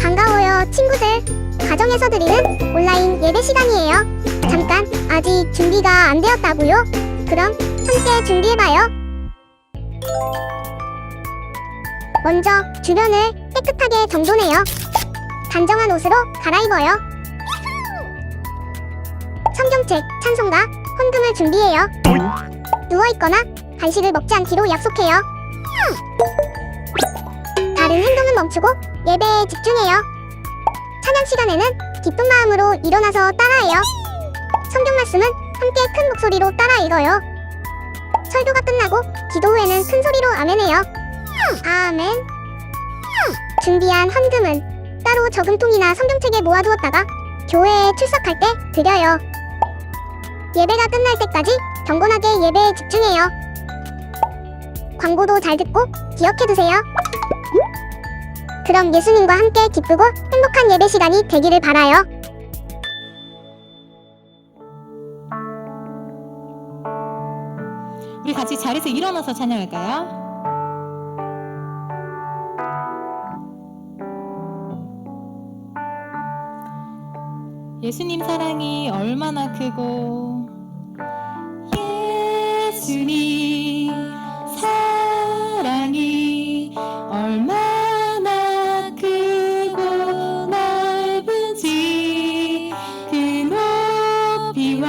반가워요, 친구들. 가정에서 드리는 온라인 예배 시간이에요. 잠깐, 아직 준비가 안 되었다고요? 그럼 함께 준비해봐요. 먼저 주변을 깨끗하게 정돈해요. 단정한 옷으로 갈아입어요. 성경책, 찬송가, 헌금을 준비해요. 누워있거나 간식을 먹지 않기로 약속해요. 다른 행동은 멈추고 예배에 집중해요. 찬양 시간에는 기쁜 마음으로 일어나서 따라해요. 성경 말씀은 함께 큰 목소리로 따라 읽어요. 설교가 끝나고 기도 후에는 큰 소리로 아멘해요. 아멘. 준비한 헌금은 따로 저금통이나 성경책에 모아두었다가 교회에 출석할 때 드려요. 예배가 끝날 때까지 경건하게 예배에 집중해요. 광고도 잘 듣고 기억해두세요. 그럼 예수님과 함께 기쁘고 행복한 예배 시간이 되기를 바라요. 우리 같이 자리에서 일어나서 찬양할까요? 예수님 사랑이 얼마나 크고 예수님 사랑이 얼마나 크고 넓은지 그 높이와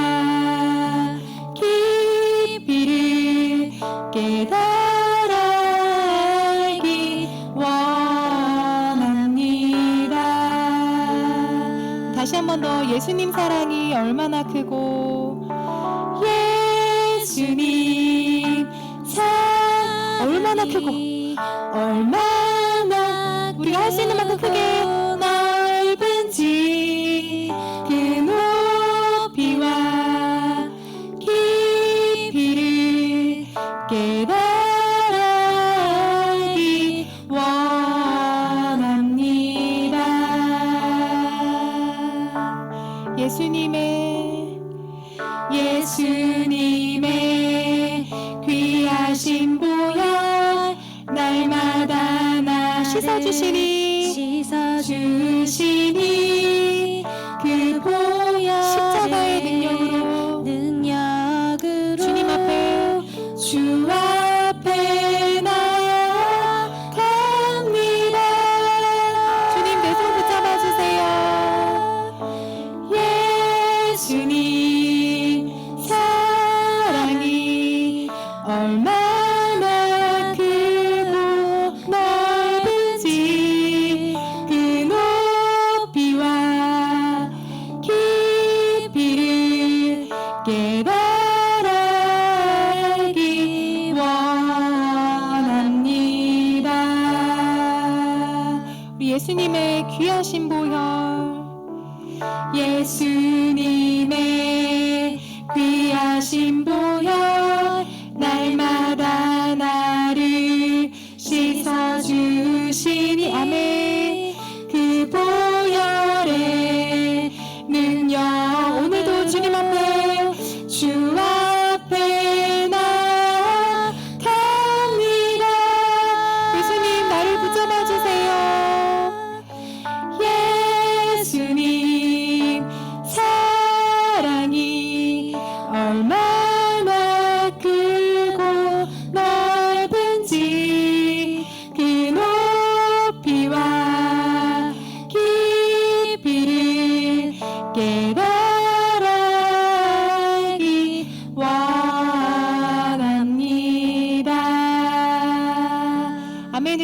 깊이를 깨달아 알기 원합니다. 다시 한 번 더 예수님 사랑이 얼마나 크고 예수님 얼마나 크고 얼마나 우리가 할 수 있는 만큼 크게 넓은지 그 높이와 깊이를 깨달아 알기 원합니다. 예수님의 귀하신 보혈 날마다 나 씻어주시니 그 보혈 십자가의 능력으로 주님 앞에 주 앞에 나아갑니다. 주님 내 손 붙잡아 주세요. 예수님 사랑이 얼마나 크고 넓은지 그 높이와 깊이를 깨달아 알기 원합니다. 우리 예수님의 귀하신 보혈 예수님의 귀하신 보혈 날마다 나를 씻어주시니 아멘. 그 보혈의 능력 오늘도 주님 앞에 주 앞에 나아갑니다. 예수님 나를 붙잡아 주세요.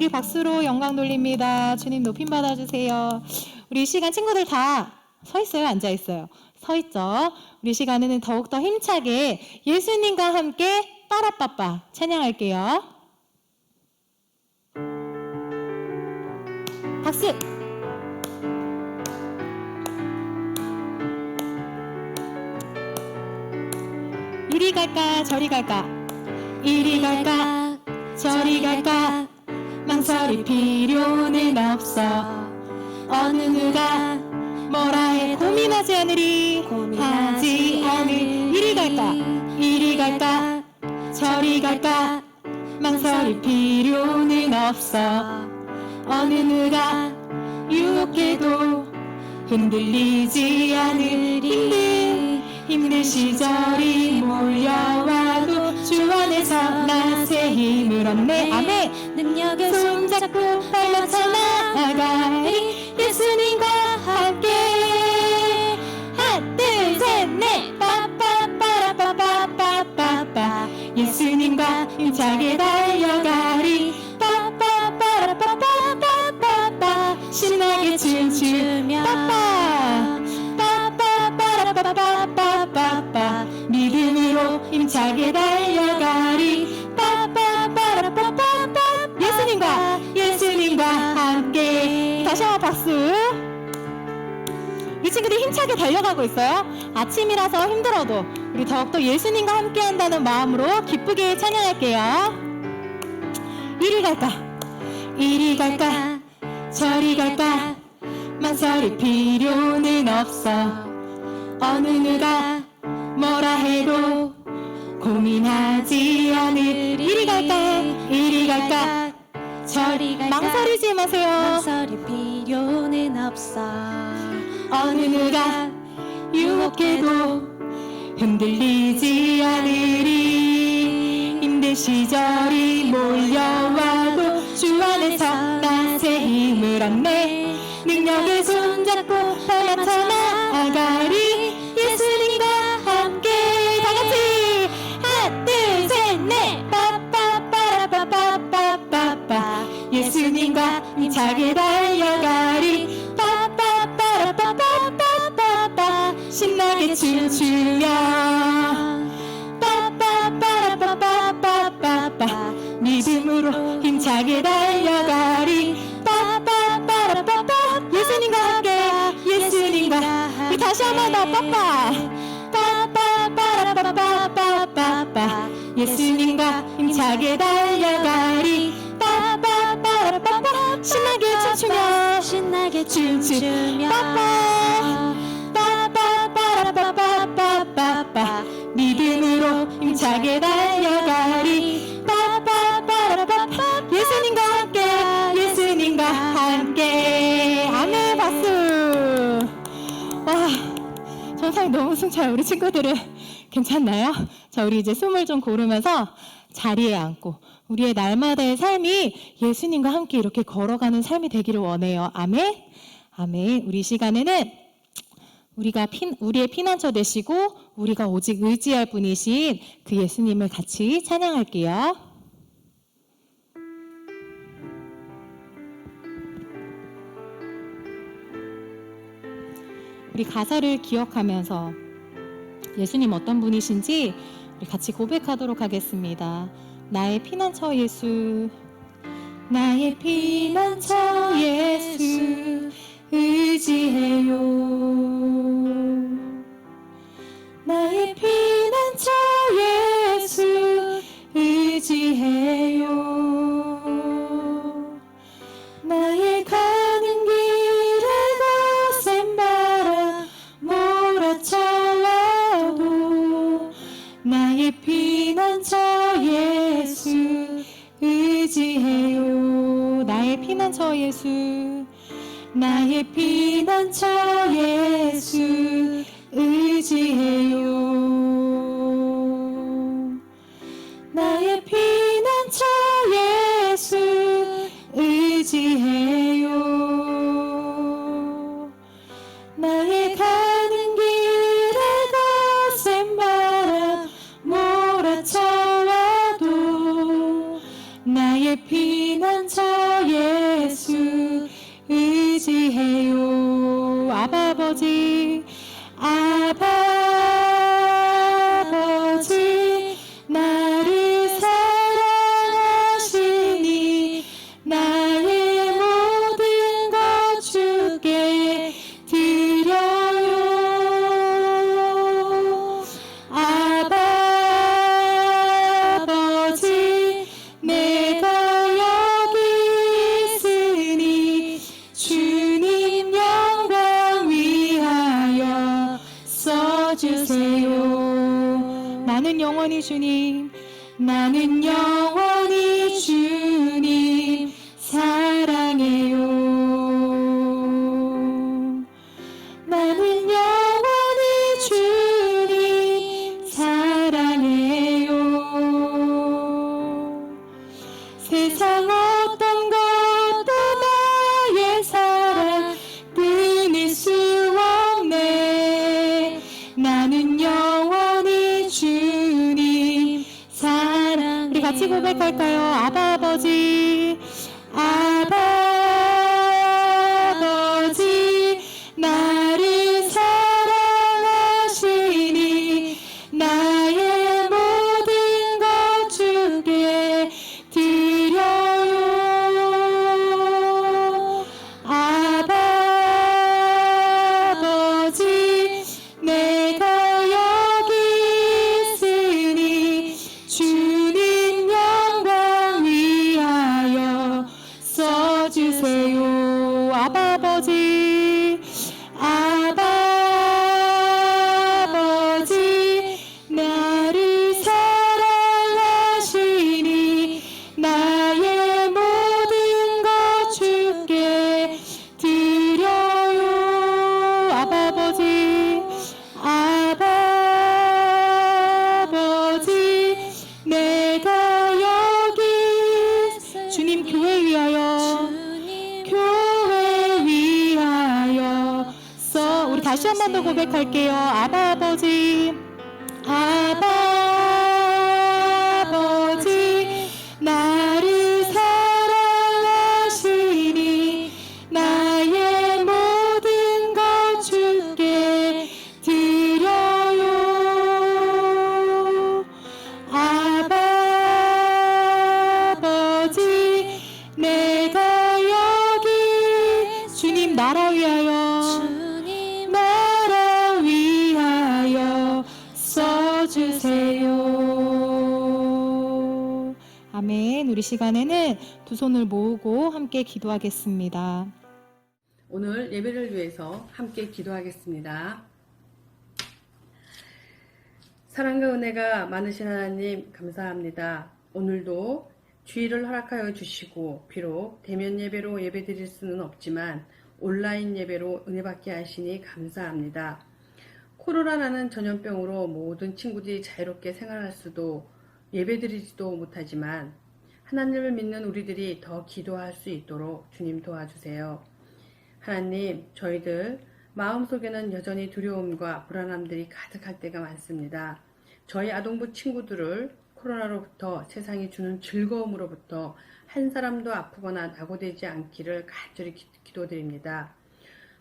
우리 박수로 영광 돌립니다. 주님 높임 받아주세요. 우리 이 시간 친구들 다 서 있어요? 앉아 있어요? 서 있죠? 우리 이 시간에는 더욱더 힘차게 예수님과 함께 빠라빠빠 찬양할게요. 박수! 이리 갈까 저리 갈까 이리 갈까 저리 갈까 망설일 필요는 없어 어느 누가 뭐라 해 고민하지 않으리 하지 않을 이리 갈까 저리 갈까 망설일 필요는 없어 어느 누가 유혹해도 흔들리지 않을 힘든 시절이 몰려와도 주 안에서 나 새 힘을 얻네 아멘 능력의 손잡고 발맞춰 나아가리 예수님과 함께 하나 둘 셋 넷 빠빠빠라빠빠빠빠빠 예수님과 힘차게 달려가리 빠빠빠라빠빠빠빠빠 신나게 춤추며 빠빠빠라빠빠빠빠 믿음으로 힘차게 달려가리 빠빠빠라빠빠빠 예수님과 함께 다시 한번 박수. 우리 친구들 힘차게 달려가고 있어요. 아침이라서 힘들어도 우리 더욱더 예수님과 함께 한다는 마음으로 기쁘게 찬양할게요. 이리 갈까 저리 갈까 망설일 필요는 없어 어느 누가 뭐라 해도 고민하지 않을 이리 갈까 저리 갈까 망설이지 마세요 망설일 필요는 없어 어느 누가 유혹해도 흔들리지 않으리 힘든 시절이 몰려와도 주 안에서 나 새 힘을 얻네 능력의 손잡고 발맞춰 나아가리 예수님과 함께 다같이 하나 둘 셋 넷 빠빠빠라빠빠빠빠 예수님과 힘차게 달려가리 빠빠빠라빠빠빠빠 신나게 춤추며 빠빠빠라빠빠빠빠 믿음으로 힘차게 달려가리 빠빠빠라빠빠 예수님과 함께 우리 다시 한 번 더 빠빠빠라빠빠빠빠 예수님과 힘차게 달려가리 빠빠빠라빠빠 신나게 춤추며 빠빠빠라빠빠빠빠 믿음으로 힘차게 달려가리 빠빠빠라빠빠 예수님과 함께 아멘 박수. 와 전상이 너무 승차요. 우리 친구들은 괜찮나요? 자 우리 이제 숨을 좀 고르면서 자리에 앉고 우리의 날마다의 삶이 예수님과 함께 이렇게 걸어가는 삶이 되기를 원해요. 아멘. 아멘. 우리 시간에는 우리의 피난처 되시고 우리가 오직 의지할 분이신 그 예수님을 같이 찬양할게요. 우리 가사를 기억하면서 예수님 어떤 분이신지 우리 같이 고백하도록 하겠습니다. 나의 피난처 예수 나의 피난처 예수 의지해요 나의 피난처 예수 의지해요 나의 가는 길에 거센 바람 몰아쳐와도 나의 피난처 예수 의지해요 나의 피난처 예수 나의 피난처 예수 의지해요 나의 피난처 예수 의지해요 나의 가는 길에 거센 바람 몰아쳐와도 나의 피난처 주님. 나는 영원히 주님 사랑해요. 나는 영원히 주님 사랑해요. 세상 어떤 것도 나의 사랑 끊을 수 없네. 나는 영원히 주님 사랑해요. 우리 같이 고백할까요? 아바 아버지, 아바 아버지, 나를 사랑하시니 나의 모든 것 주께 드려요. 아바 아버지, 내가 여기 있으니 주님 영광 위하여 써주세요. 아바 아버지, 아바 아버지, 나를 사랑하시니 나의 모든 것 주께 드려요. 아바 아버지, 아바 아버지, 내가 여기 주님 교회 위하여 교회 위하여 써. 우리 다시 한 번 더 고백할게요. 아바 아버지, 아바 아버지, 나를 사랑하시니 나의 모든 것 주께 드려요. 아바 아버지, 내가 여기 주님 나라 위하여 나라 위하여 써주세요. 아멘. 우리 시간에는 두 손을 모으고 함께 기도하겠습니다. 오늘 예배를 위해서 함께 기도하겠습니다. 사랑과 은혜가 많으신 하나님 감사합니다. 오늘도 주의를 허락하여 주시고 비록 대면 예배로 예배드릴 수는 없지만 온라인 예배로 은혜받게 하시니 감사합니다. 코로나라는 전염병으로 모든 친구들이 자유롭게 생활할 수도 예배드리지도 못하지만 하나님을 믿는 우리들이 더 기도할 수 있도록 주님 도와주세요. 하나님, 저희들 마음속에는 여전히 두려움과 불안함들이 가득할 때가 많습니다. 저희 아동부 친구들을 코로나로부터 세상이 주는 즐거움으로부터 한 사람도 아프거나 낙오되지 않기를 간절히 기도드립니다.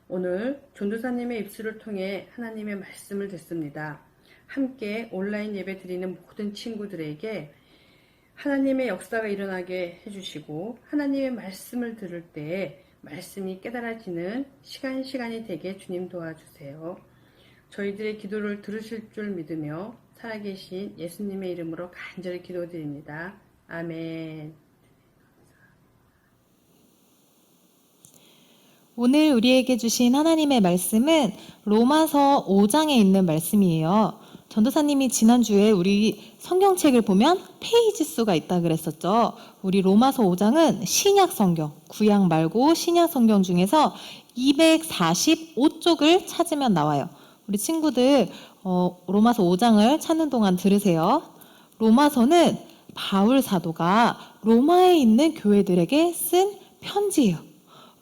오늘 전도사님의 입술을 통해 하나님의 말씀을 듣습니다. 함께 온라인 예배 드리는 모든 친구들에게 하나님의 역사가 일어나게 해주시고 하나님의 말씀을 들을 때 말씀이 깨달아지는 시간이 되게 주님 도와주세요. 저희들의 기도를 들으실 줄 믿으며 살아계신 예수님의 이름으로 간절히 기도드립니다. 아멘. 오늘 우리에게 주신 하나님의 말씀은 로마서 5장에 있는 말씀이에요. 전도사님이 지난주에 우리 성경책을 보면 페이지 수가 있다 그랬었죠. 우리 로마서 5장은 신약 성경, 구약 말고 신약 성경 중에서 245쪽을 찾으면 나와요. 우리 친구들 로마서 5장을 찾는 동안 들으세요. 로마서는 바울 사도가 로마에 있는 교회들에게 쓴 편지예요.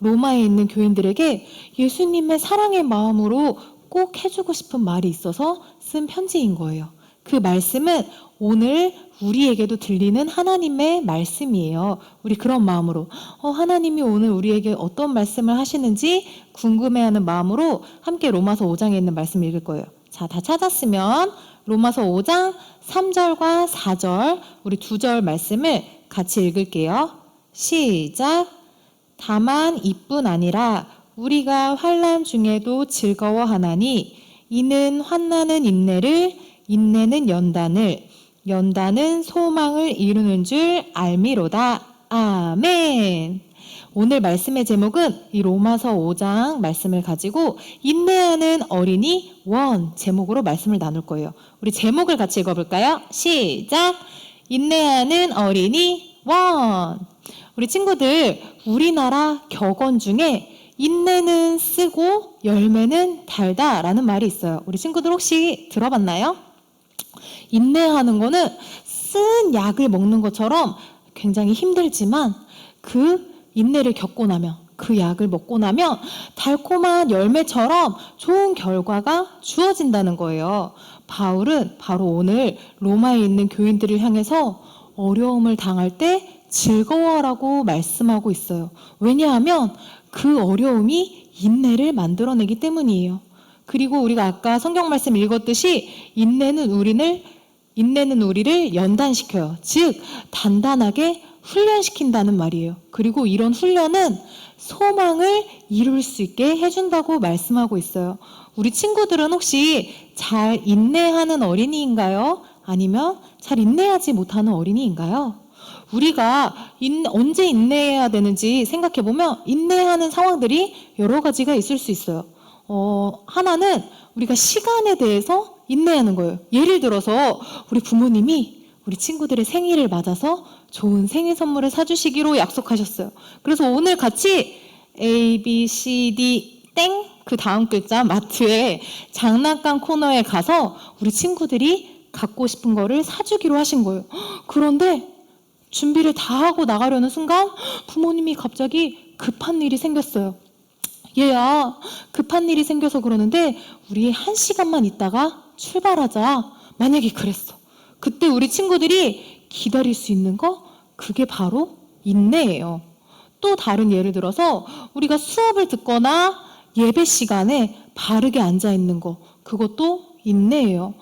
로마에 있는 교인들에게 예수님의 사랑의 마음으로 꼭 해주고 싶은 말이 있어서 쓴 편지인 거예요. 그 말씀은 오늘 우리에게도 들리는 하나님의 말씀이에요. 우리 그런 마음으로 하나님이 오늘 우리에게 어떤 말씀을 하시는지 궁금해하는 마음으로 함께 로마서 5장에 있는 말씀을 읽을 거예요. 자, 다 찾았으면 로마서 5장 3절과 4절 우리 2절 말씀을 같이 읽을게요. 시작. 다만 이뿐 아니라 우리가 환난 중에도 즐거워하나니 이는 환난은 인내를, 인내는 연단을, 연단은 소망을 이루는 줄 알미로다. 아멘. 오늘 말씀의 제목은 이 로마서 5장 말씀을 가지고 인내하는 어린이 1 제목으로 말씀을 나눌 거예요. 우리 제목을 같이 읽어볼까요? 시작! 인내하는 어린이 1. 우리 친구들, 우리나라 격언 중에 인내는 쓰고 열매는 달다라는 말이 있어요. 우리 친구들 혹시 들어봤나요? 인내하는 거는 쓴 약을 먹는 것처럼 굉장히 힘들지만 그 인내를 겪고 나면, 그 약을 먹고 나면 달콤한 열매처럼 좋은 결과가 주어진다는 거예요. 바울은 바로 오늘 로마에 있는 교인들을 향해서 어려움을 당할 때 즐거워라고 말씀하고 있어요. 왜냐하면 그 어려움이 인내를 만들어내기 때문이에요. 그리고 우리가 아까 성경 말씀 읽었듯이 인내는 우리를 연단시켜요. 즉 단단하게 훈련시킨다는 말이에요. 그리고 이런 훈련은 소망을 이룰 수 있게 해준다고 말씀하고 있어요. 우리 친구들은 혹시 잘 인내하는 어린이인가요? 아니면 잘 인내하지 못하는 어린이인가요? 우리가 언제 인내해야 되는지 생각해보면 인내하는 상황들이 여러 가지가 있을 수 있어요. 하나는 우리가 시간에 대해서 인내하는 거예요. 예를 들어서 우리 부모님이 우리 친구들의 생일을 맞아서 좋은 생일 선물을 사주시기로 약속하셨어요. 그래서 오늘 같이 A, B, C, D, 땡! 그 다음 글자 마트에 장난감 코너에 가서 우리 친구들이 갖고 싶은 거를 사주기로 하신 거예요. 그런데 준비를 다 하고 나가려는 순간 부모님이 갑자기 급한 일이 생겼어요. 얘야, 급한 일이 생겨서 그러는데 우리 1시간만 있다가 출발하자. 만약에 그랬어. 그때 우리 친구들이 기다릴 수 있는 거? 그게 바로 인내예요. 또 다른 예를 들어서 우리가 수업을 듣거나 예배 시간에 바르게 앉아 있는 거, 그것도 인내예요.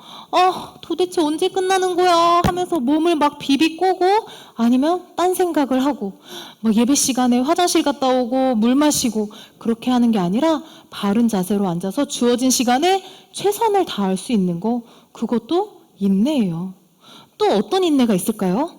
도대체 언제 끝나는 거야 하면서 몸을 막 비비꼬고 아니면 딴 생각을 하고 막 예배 시간에 화장실 갔다 오고 물 마시고 그렇게 하는 게 아니라 바른 자세로 앉아서 주어진 시간에 최선을 다할 수 있는 거, 그것도 인내예요. 또 어떤 인내가 있을까요?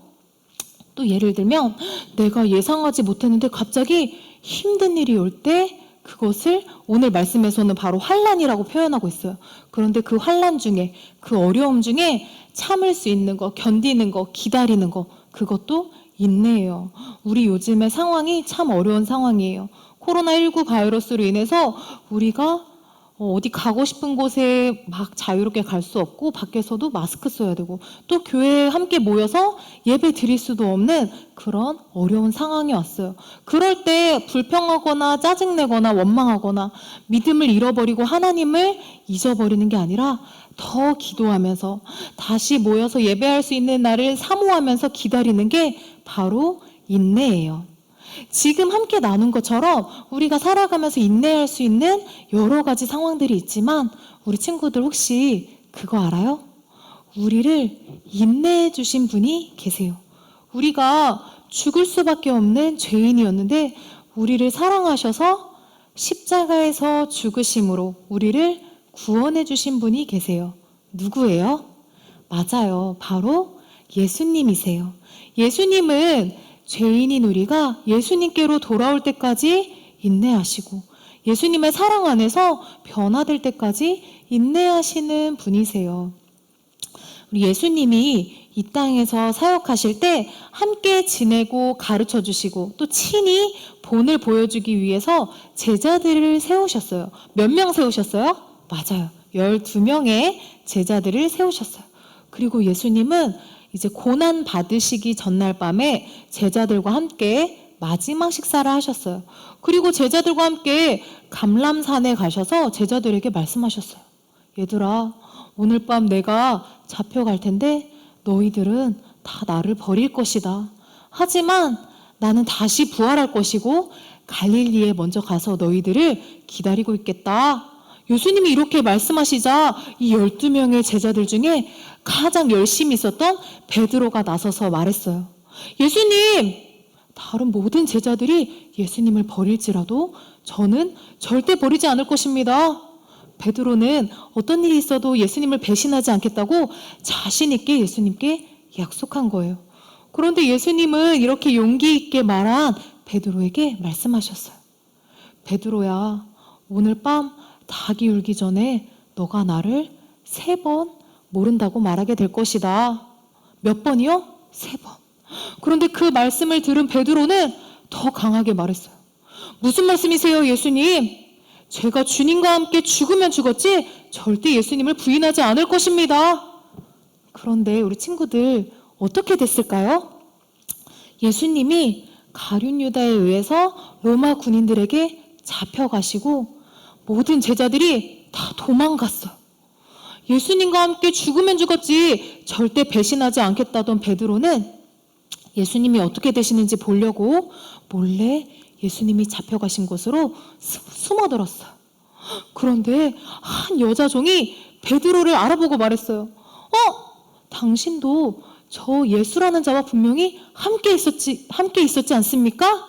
또 예를 들면 내가 예상하지 못했는데 갑자기 힘든 일이 올 때 그것을 오늘 말씀에서는 바로 환난이라고 표현하고 있어요. 그런데 그 환난 중에, 그 어려움 중에 참을 수 있는 거, 견디는 거, 기다리는 거, 그것도 인내예요. 우리 요즘의 상황이 참 어려운 상황이에요. 코로나19 바이러스로 인해서 우리가 어디 가고 싶은 곳에 막 자유롭게 갈 수 없고 밖에서도 마스크 써야 되고 또 교회에 함께 모여서 예배 드릴 수도 없는 그런 어려운 상황이 왔어요. 그럴 때 불평하거나 짜증내거나 원망하거나 믿음을 잃어버리고 하나님을 잊어버리는 게 아니라 더 기도하면서 다시 모여서 예배할 수 있는 날을 사모하면서 기다리는 게 바로 인내예요. 지금 함께 나눈 것처럼 우리가 살아가면서 인내할 수 있는 여러 가지 상황들이 있지만 우리 친구들 혹시 그거 알아요? 우리를 인내해 주신 분이 계세요. 우리가 죽을 수밖에 없는 죄인이었는데 우리를 사랑하셔서 십자가에서 죽으심으로 우리를 구원해 주신 분이 계세요. 누구예요? 맞아요. 바로 예수님이세요. 예수님은 죄인인 우리가 예수님께로 돌아올 때까지 인내하시고 예수님의 사랑 안에서 변화될 때까지 인내하시는 분이세요. 우리 예수님이 이 땅에서 사역하실 때 함께 지내고 가르쳐 주시고 또 친히 본을 보여주기 위해서 제자들을 세우셨어요. 몇 명 세우셨어요? 맞아요. 12명의 제자들을 세우셨어요. 그리고 예수님은 이제 고난 받으시기 전날 밤에 제자들과 함께 마지막 식사를 하셨어요. 그리고 제자들과 함께 감람산에 가셔서 제자들에게 말씀하셨어요. 얘들아, 오늘 밤 내가 잡혀갈 텐데 너희들은 다 나를 버릴 것이다. 하지만 나는 다시 부활할 것이고 갈릴리에 먼저 가서 너희들을 기다리고 있겠다. 예수님이 이렇게 말씀하시자 이 12명의 제자들 중에 가장 열심히 있었던 베드로가 나서서 말했어요. 예수님! 다른 모든 제자들이 예수님을 버릴지라도 저는 절대 버리지 않을 것입니다. 베드로는 어떤 일이 있어도 예수님을 배신하지 않겠다고 자신 있게 예수님께 약속한 거예요. 그런데 예수님은 이렇게 용기 있게 말한 베드로에게 말씀하셨어요. 베드로야, 오늘 밤 닭이 울기 전에 너가 나를 3번 모른다고 말하게 될 것이다. 몇 번이요? 3번. 그런데 그 말씀을 들은 베드로는 더 강하게 말했어요. 무슨 말씀이세요, 예수님? 제가 주님과 함께 죽으면 죽었지 절대 예수님을 부인하지 않을 것입니다. 그런데 우리 친구들 어떻게 됐을까요? 예수님이 가룟 유다에 의해서 로마 군인들에게 잡혀가시고 모든 제자들이 다 도망갔어요. 예수님과 함께 죽으면 죽었지 절대 배신하지 않겠다던 베드로는 예수님이 어떻게 되시는지 보려고 몰래 예수님이 잡혀가신 곳으로 숨어들었어요. 그런데 한 여자종이 베드로를 알아보고 말했어요. 당신도 저 예수라는 자와 분명히 함께 있었지 않습니까?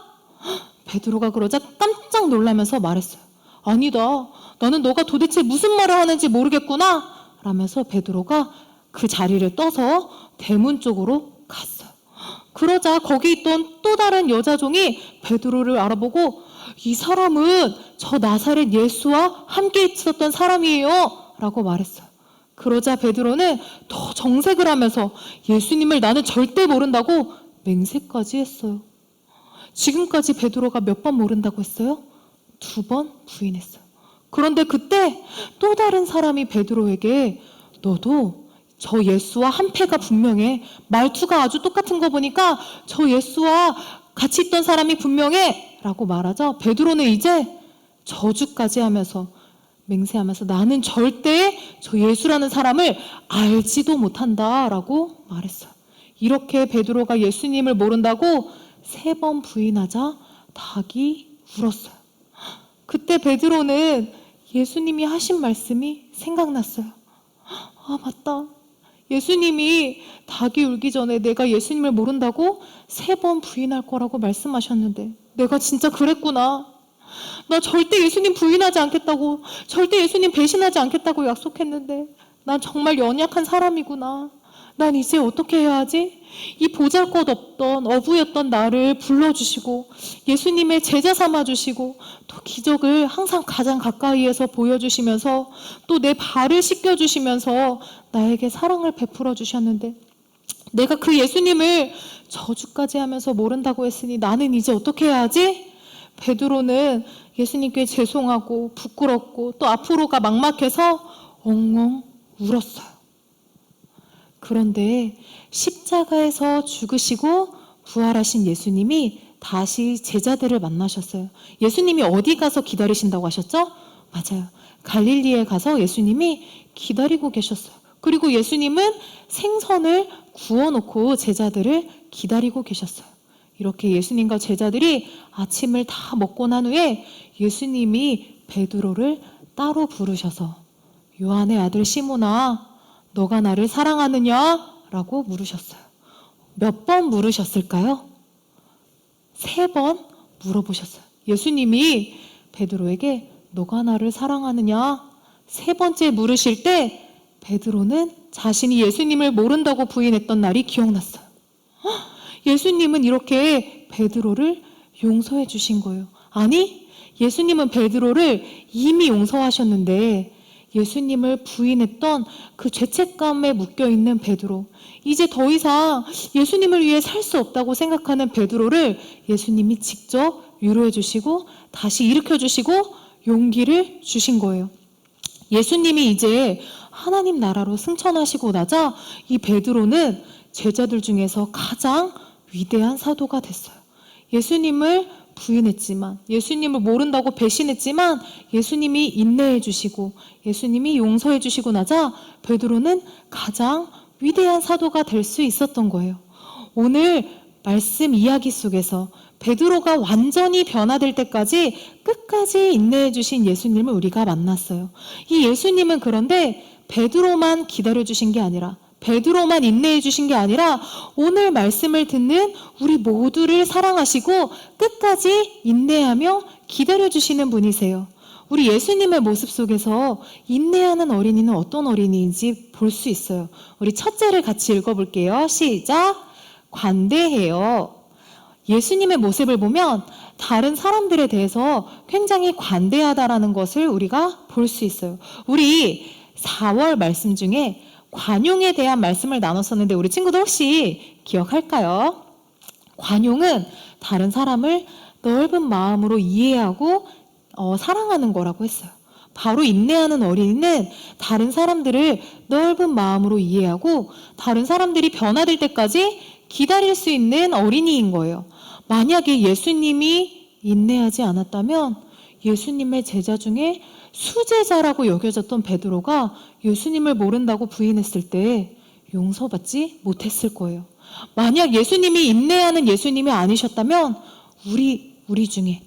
베드로가 그러자 깜짝 놀라면서 말했어요. 아니다. 나는 너가 도대체 무슨 말을 하는지 모르겠구나. 라면서 베드로가 그 자리를 떠서 대문 쪽으로 갔어요. 그러자 거기 있던 또 다른 여자종이 베드로를 알아보고 이 사람은 저 나사렛 예수와 함께 있었던 사람이에요. 라고 말했어요. 그러자 베드로는 더 정색을 하면서 예수님을 나는 절대 모른다고 맹세까지 했어요. 지금까지 베드로가 몇 번 모른다고 했어요? 2번 부인했어요. 그런데 그때 또 다른 사람이 베드로에게 너도 저 예수와 한패가 분명해. 말투가 아주 똑같은 거 보니까 저 예수와 같이 있던 사람이 분명해. 라고 말하자 베드로는 이제 저주까지 하면서 맹세하면서 나는 절대 저 예수라는 사람을 알지도 못한다 라고 말했어요. 이렇게 베드로가 예수님을 모른다고 3번 부인하자 닭이 울었어요. 그때 베드로는 예수님이 하신 말씀이 생각났어요. 맞다. 예수님이 닭이 울기 전에 내가 예수님을 모른다고 3번 부인할 거라고 말씀하셨는데 내가 진짜 그랬구나. 나 절대 예수님 부인하지 않겠다고, 절대 예수님 배신하지 않겠다고 약속했는데 난 정말 연약한 사람이구나. 난 이제 어떻게 해야 하지? 이 보잘것없던 어부였던 나를 불러주시고 예수님의 제자 삼아주시고 또 기적을 항상 가장 가까이에서 보여주시면서 또 내 발을 씻겨주시면서 나에게 사랑을 베풀어 주셨는데 내가 그 예수님을 저주까지 하면서 모른다고 했으니 나는 이제 어떻게 해야 하지? 베드로는 예수님께 죄송하고 부끄럽고 또 앞으로가 막막해서 엉엉 울었어요. 그런데 십자가에서 죽으시고 부활하신 예수님이 다시 제자들을 만나셨어요. 예수님이 어디 가서 기다리신다고 하셨죠? 맞아요. 갈릴리에 가서 예수님이 기다리고 계셨어요. 그리고 예수님은 생선을 구워놓고 제자들을 기다리고 계셨어요. 이렇게 예수님과 제자들이 아침을 다 먹고 난 후에 예수님이 베드로를 따로 부르셔서 요한의 아들 시몬아, 너가 나를 사랑하느냐? 라고 물으셨어요. 몇 번 물으셨을까요? 3번 물어보셨어요. 예수님이 베드로에게 너가 나를 사랑하느냐? 3번째 물으실 때 베드로는 자신이 예수님을 모른다고 부인했던 날이 기억났어요. 예수님은 이렇게 베드로를 용서해 주신 거예요. 아니, 예수님은 베드로를 이미 용서하셨는데 예수님을 부인했던 그 죄책감에 묶여있는 베드로, 이제 더 이상 예수님을 위해 살 수 없다고 생각하는 베드로를 예수님이 직접 위로해 주시고 다시 일으켜 주시고 용기를 주신 거예요. 예수님이 이제 하나님 나라로 승천하시고 나자 이 베드로는 제자들 중에서 가장 위대한 사도가 됐어요. 예수님을 부인했지만, 예수님을 모른다고 배신했지만 예수님이 인내해 주시고 예수님이 용서해 주시고 나자 베드로는 가장 위대한 사도가 될 수 있었던 거예요. 오늘 말씀 이야기 속에서 베드로가 완전히 변화될 때까지 끝까지 인내해 주신 예수님을 우리가 만났어요. 이 예수님은 그런데 베드로만 기다려 주신 게 아니라, 베드로만 인내해 주신 게 아니라 오늘 말씀을 듣는 우리 모두를 사랑하시고 끝까지 인내하며 기다려 주시는 분이세요. 우리 예수님의 모습 속에서 인내하는 어린이는 어떤 어린이인지 볼 수 있어요. 우리 첫째를 같이 읽어볼게요. 시작. 관대해요. 예수님의 모습을 보면 다른 사람들에 대해서 굉장히 관대하다라는 것을 우리가 볼 수 있어요. 우리 4월 말씀 중에 관용에 대한 말씀을 나눴었는데 우리 친구들 혹시 기억할까요? 관용은 다른 사람을 넓은 마음으로 이해하고 사랑하는 거라고 했어요. 바로 인내하는 어린이는 다른 사람들을 넓은 마음으로 이해하고 다른 사람들이 변화될 때까지 기다릴 수 있는 어린이인 거예요. 만약에 예수님이 인내하지 않았다면 예수님의 제자 중에 수제자라고 여겨졌던 베드로가 예수님을 모른다고 부인했을 때 용서받지 못했을 거예요. 만약 예수님이 인내하는 예수님이 아니셨다면 우리 중에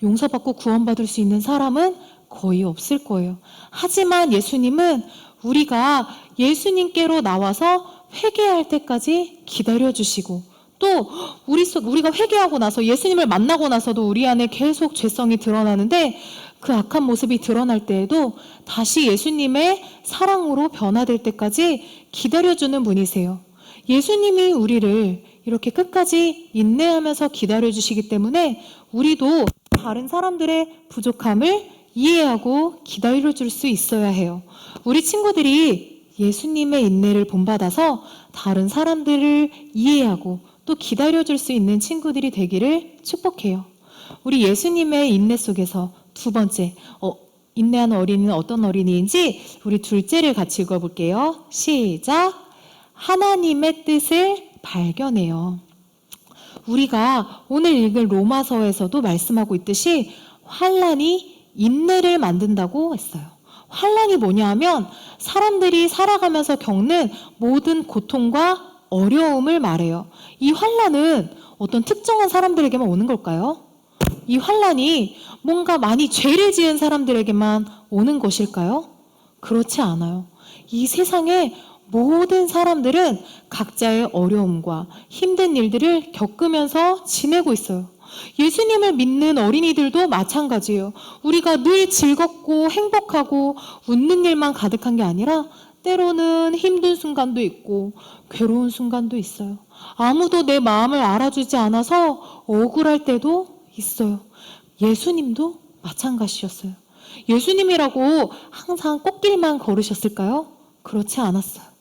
용서받고 구원받을 수 있는 사람은 거의 없을 거예요. 하지만 예수님은 우리가 예수님께로 나와서 회개할 때까지 기다려주시고 또 우리가 회개하고 나서 예수님을 만나고 나서도 우리 안에 계속 죄성이 드러나는데 그 악한 모습이 드러날 때에도 다시 예수님의 사랑으로 변화될 때까지 기다려주는 분이세요. 예수님이 우리를 이렇게 끝까지 인내하면서 기다려주시기 때문에 우리도 다른 사람들의 부족함을 이해하고 기다려줄 수 있어야 해요. 우리 친구들이 예수님의 인내를 본받아서 다른 사람들을 이해하고 또 기다려줄 수 있는 친구들이 되기를 축복해요. 우리 예수님의 인내 속에서 두 번째, 인내하는 어린이는 어떤 어린이인지 우리 둘째를 같이 읽어볼게요. 시작! 하나님의 뜻을 발견해요. 우리가 오늘 읽을 로마서에서도 말씀하고 있듯이 환난이 인내를 만든다고 했어요. 환난이 뭐냐 하면 사람들이 살아가면서 겪는 모든 고통과 어려움을 말해요. 이 환난은 어떤 특정한 사람들에게만 오는 걸까요? 이 환난이 뭔가 많이 죄를 지은 사람들에게만 오는 것일까요? 그렇지 않아요. 이 세상에 모든 사람들은 각자의 어려움과 힘든 일들을 겪으면서 지내고 있어요. 예수님을 믿는 어린이들도 마찬가지예요. 우리가 늘 즐겁고 행복하고 웃는 일만 가득한 게 아니라 때로는 힘든 순간도 있고 괴로운 순간도 있어요. 아무도 내 마음을 알아주지 않아서 억울할 때도 있어요. 예수님도 마찬가지였어요. 예수님이라고 항상 꽃길만 걸으셨을까요? 그렇지 않았어요.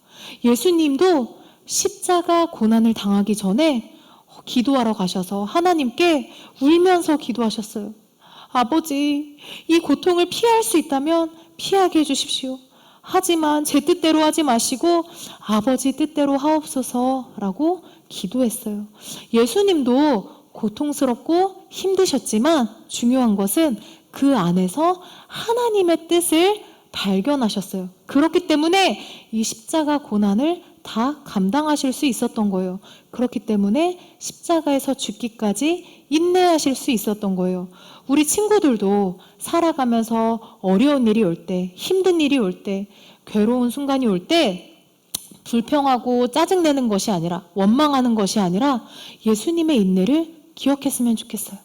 예수님도 십자가 고난을 당하기 전에 기도하러 가셔서 하나님께 울면서 기도하셨어요. 아버지, 이 고통을 피할 수 있다면 피하게 해주십시오. 하지만 제 뜻대로 하지 마시고 아버지 뜻대로 하옵소서라고 기도했어요. 예수님도 고통스럽고 힘드셨지만 중요한 것은 그 안에서 하나님의 뜻을 발견하셨어요. 그렇기 때문에 이 십자가 고난을 다 감당하실 수 있었던 거예요. 그렇기 때문에 십자가에서 죽기까지 인내하실 수 있었던 거예요. 우리 친구들도 살아가면서 어려운 일이 올 때, 힘든 일이 올 때, 괴로운 순간이 올 때 불평하고 짜증내는 것이 아니라 원망하는 것이 아니라 예수님의 인내를 기억했으면 좋겠어요.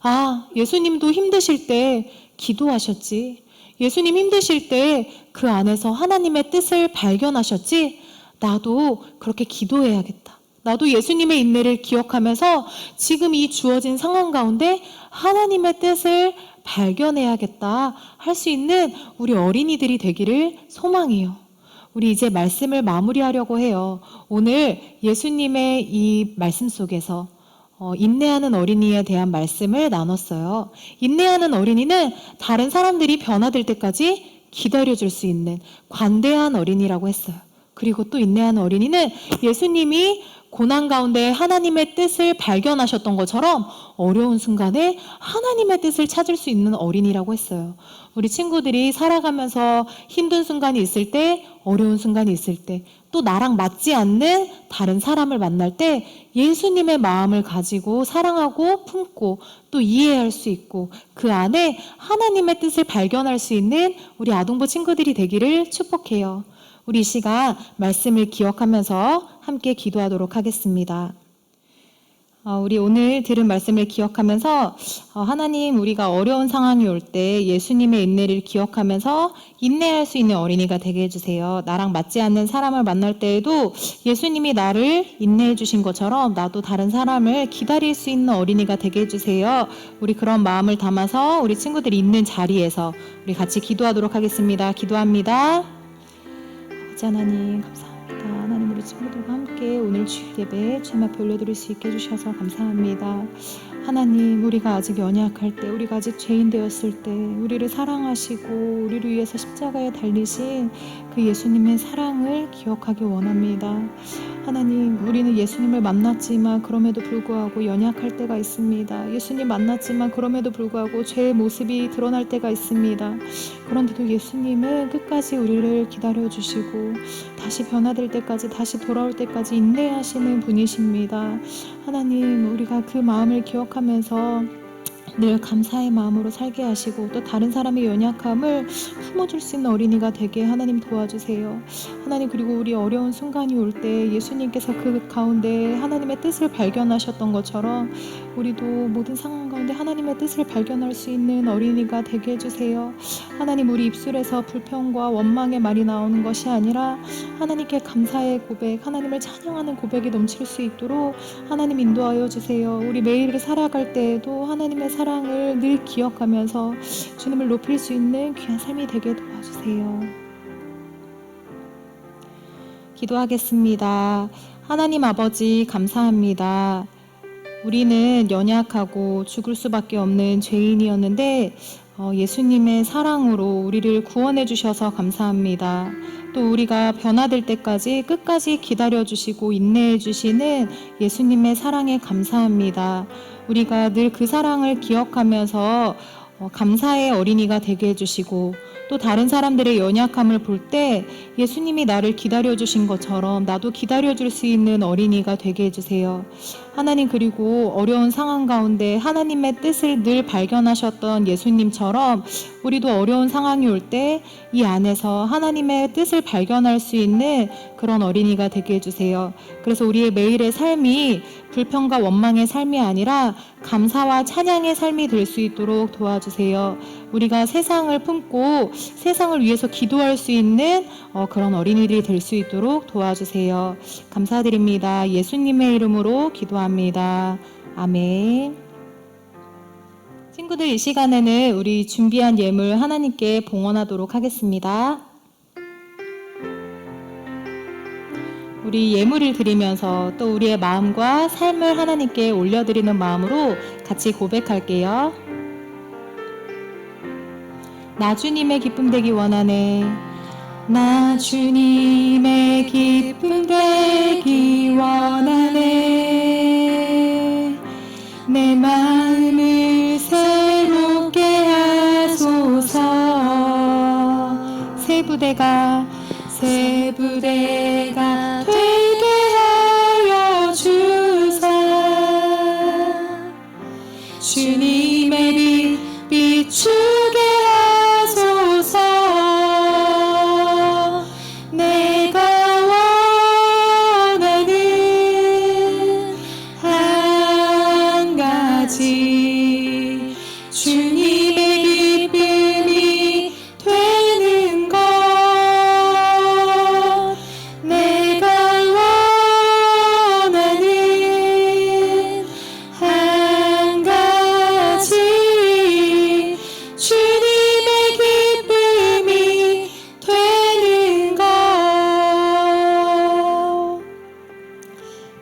아, 예수님도 힘드실 때 기도하셨지. 예수님 힘드실 때 그 안에서 하나님의 뜻을 발견하셨지. 나도 그렇게 기도해야겠다. 나도 예수님의 인내를 기억하면서 지금 이 주어진 상황 가운데 하나님의 뜻을 발견해야겠다 할 수 있는 우리 어린이들이 되기를 소망해요. 우리 이제 말씀을 마무리하려고 해요. 오늘 예수님의 이 말씀 속에서 인내하는 어린이에 대한 말씀을 나눴어요. 인내하는 어린이는 다른 사람들이 변화될 때까지 기다려줄 수 있는 관대한 어린이라고 했어요. 그리고 또 인내하는 어린이는 예수님이 고난 가운데 하나님의 뜻을 발견하셨던 것처럼 어려운 순간에 하나님의 뜻을 찾을 수 있는 어린이라고 했어요. 우리 친구들이 살아가면서 힘든 순간이 있을 때, 어려운 순간이 있을 때, 또 나랑 맞지 않는 다른 사람을 만날 때 예수님의 마음을 가지고 사랑하고 품고 또 이해할 수 있고 그 안에 하나님의 뜻을 발견할 수 있는 우리 아동부 친구들이 되기를 축복해요. 우리 이 시간 말씀을 기억하면서 함께 기도하도록 하겠습니다. 우리 오늘 들은 말씀을 기억하면서 하나님, 우리가 어려운 상황이 올 때 예수님의 인내를 기억하면서 인내할 수 있는 어린이가 되게 해주세요. 나랑 맞지 않는 사람을 만날 때에도 예수님이 나를 인내해 주신 것처럼 나도 다른 사람을 기다릴 수 있는 어린이가 되게 해주세요. 우리 그런 마음을 담아서 우리 친구들이 있는 자리에서 우리 같이 기도하도록 하겠습니다. 기도합니다. 아버지 하나님, 감사합니다. 하나님, 우리 친구들과 함께 오늘 주일 예배 주님 앞에 올려드릴 수 있게 해주셔서 감사합니다. 하나님, 우리가 아직 연약할 때, 우리가 아직 죄인 되었을 때 우리를 사랑하시고 우리를 위해서 십자가에 달리신 그 예수님의 사랑을 기억하기 원합니다. 하나님, 우리는 예수님을 만났지만 그럼에도 불구하고 연약할 때가 있습니다. 예수님 만났지만 그럼에도 불구하고 죄의 모습이 드러날 때가 있습니다. 그런데도 예수님은 끝까지 우리를 기다려주시고 다시 변화될 때까지, 다시 돌아올 때까지 인내하시는 분이십니다. 하나님, 우리가 그 마음을 기억하면서 늘 감사의 마음으로 살게 하시고 또 다른 사람의 연약함을 품어줄 수 있는 어린이가 되게 하나님 도와주세요. 하나님, 그리고 우리 어려운 순간이 올 때 예수님께서 그 가운데 하나님의 뜻을 발견하셨던 것처럼 우리도 모든 상황 가운데 하나님의 뜻을 발견할 수 있는 어린이가 되게 해주세요. 하나님, 우리 입술에서 불평과 원망의 말이 나오는 것이 아니라 하나님께 감사의 고백, 하나님을 찬양하는 고백이 넘칠 수 있도록 하나님 인도하여 주세요. 우리 매일을 살아갈 때에도 하나님의 사랑을 늘 기억하면서 주님을 높일 수 있는 귀한 삶이 되게 도와주세요. 기도하겠습니다. 하나님 아버지, 감사합니다. 우리는 연약하고 죽을 수밖에 없는 죄인이었는데 예수님의 사랑으로 우리를 구원해 주셔서 감사합니다. 또 우리가 변화될 때까지 끝까지 기다려 주시고 인내해 주시는 예수님의 사랑에 감사합니다. 우리가 늘 그 사랑을 기억하면서 감사의 어린이가 되게 해주시고 또 다른 사람들의 연약함을 볼 때 예수님이 나를 기다려주신 것처럼 나도 기다려줄 수 있는 어린이가 되게 해주세요. 하나님, 그리고 어려운 상황 가운데 하나님의 뜻을 늘 발견하셨던 예수님처럼 우리도 어려운 상황이 올 때 이 안에서 하나님의 뜻을 발견할 수 있는 그런 어린이가 되게 해주세요. 그래서 우리의 매일의 삶이 불평과 원망의 삶이 아니라 감사와 찬양의 삶이 될 수 있도록 도와주세요. 우리가 세상을 품고 세상을 위해서 기도할 수 있는 그런 어린이들이 될 수 있도록 도와주세요. 감사드립니다. 예수님의 이름으로 기도합니다. 아멘. 친구들, 이 시간에는 우리 준비한 예물 하나님께 봉헌하도록 하겠습니다. 우리 예물을 드리면서 또 우리의 마음과 삶을 하나님께 올려드리는 마음으로 같이 고백할게요. 나 주님의 기쁨 되기 원하네. 나 주님의 기쁨 되기 원하네. 내 마음을 새롭게 하소서. 새 부대가 되게 하여 주사. 주님의 빛 비추게 하소서. 내가 원하는 한 가지, 주님의 기쁨이 되는 것. 내가 원하는 한 가지, 주님의 기쁨이 되는 것.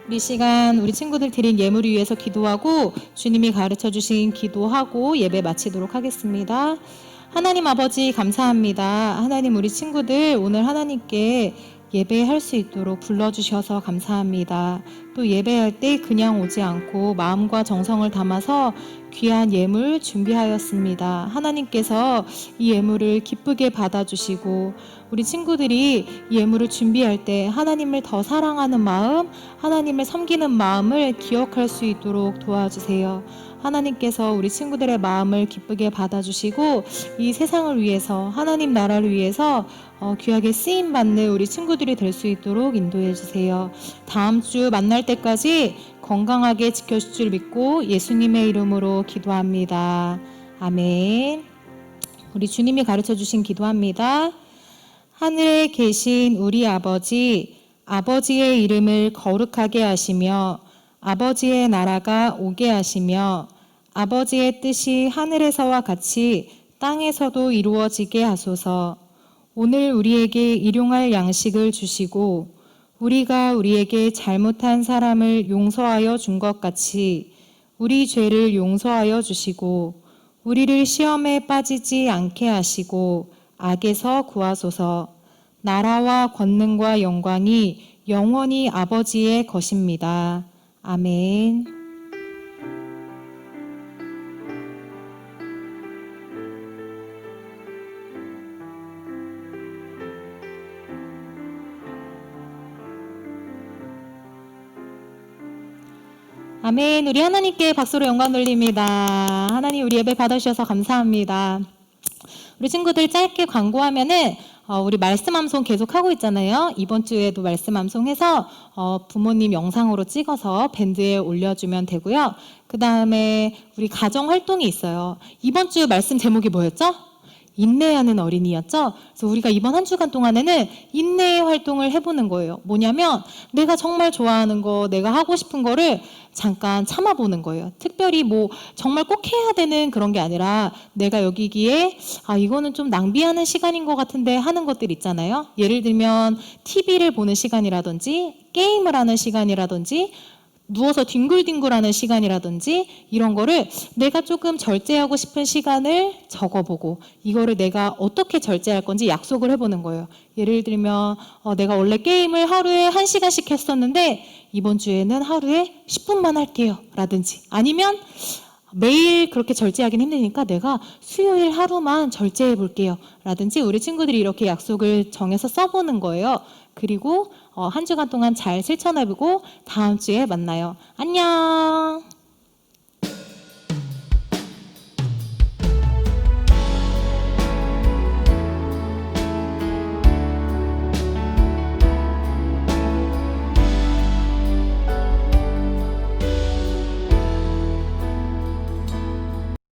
우리 시간 우리 친구들 드린 예물을 위해서 기도하고 주님이 가르쳐 주신 기도하고 예배 마치도록 하겠습니다. 하나님 아버지, 감사합니다. 하나님, 우리 친구들 오늘 하나님께 예배할 수 있도록 불러주셔서 감사합니다. 또 예배할 때 그냥 오지 않고 마음과 정성을 담아서 귀한 예물 준비하였습니다. 하나님께서 이 예물을 기쁘게 받아주시고 우리 친구들이 예물을 준비할 때 하나님을 더 사랑하는 마음, 하나님을 섬기는 마음을 기억할 수 있도록 도와주세요. 하나님께서 우리 친구들의 마음을 기쁘게 받아주시고 이 세상을 위해서, 하나님 나라를 위해서 귀하게 쓰임받는 우리 친구들이 될 수 있도록 인도해 주세요. 다음 주 만날 돌아갈 때까지 건강하게 지켜줄 줄 믿고 예수님의 이름으로 기도합니다. 아멘. 우리 주님이 가르쳐 주신 기도합니다. 하늘에 계신 우리 아버지, 아버지의 이름을 거룩하게 하시며 아버지의 나라가 오게 하시며 아버지의 뜻이 하늘에서와 같이 땅에서도 이루어지게 하소서. 오늘 우리에게 일용할 양식을 주시고 우리가 우리에게 잘못한 사람을 용서하여 준 것 같이 우리 죄를 용서하여 주시고 우리를 시험에 빠지지 않게 하시고 악에서 구하소서. 나라와 권능과 영광이 영원히 아버지의 것입니다. 아멘. 아멘. 우리 하나님께 박수로 영광 돌립니다. 하나님 우리 예배 받아주셔서 감사합니다. 우리 친구들 짧게 광고하면은 우리 말씀 암송 계속 하고 있잖아요. 이번 주에도 말씀 암송해서 부모님 영상으로 찍어서 밴드에 올려주면 되고요. 그 다음에 우리 가정 활동이 있어요. 이번 주 말씀 제목이 뭐였죠? 인내하는 어린이였죠. 그래서 우리가 이번 한 주간 동안에는 인내의 활동을 해보는 거예요. 뭐냐면 내가 정말 좋아하는 거, 내가 하고 싶은 거를 잠깐 참아보는 거예요. 특별히 뭐 정말 꼭 해야 되는 그런 게 아니라 내가 여기기에 이거는 좀 낭비하는 시간인 것 같은데 하는 것들 있잖아요. 예를 들면 TV를 보는 시간이라든지 게임을 하는 시간이라든지 누워서 뒹굴뒹굴하는 시간이라든지 이런 거를 내가 조금 절제하고 싶은 시간을 적어보고 이거를 내가 어떻게 절제할 건지 약속을 해보는 거예요. 예를 들면 내가 원래 게임을 하루에 1시간씩 했었는데 이번 주에는 하루에 10분만 할게요 라든지 아니면 매일 그렇게 절제하기는 힘드니까 내가 수요일 하루만 절제해 볼게요 라든지 우리 친구들이 이렇게 약속을 정해서 써보는 거예요. 그리고 한 주간 동안 잘 실천해보고 다음 주에 만나요. 안녕.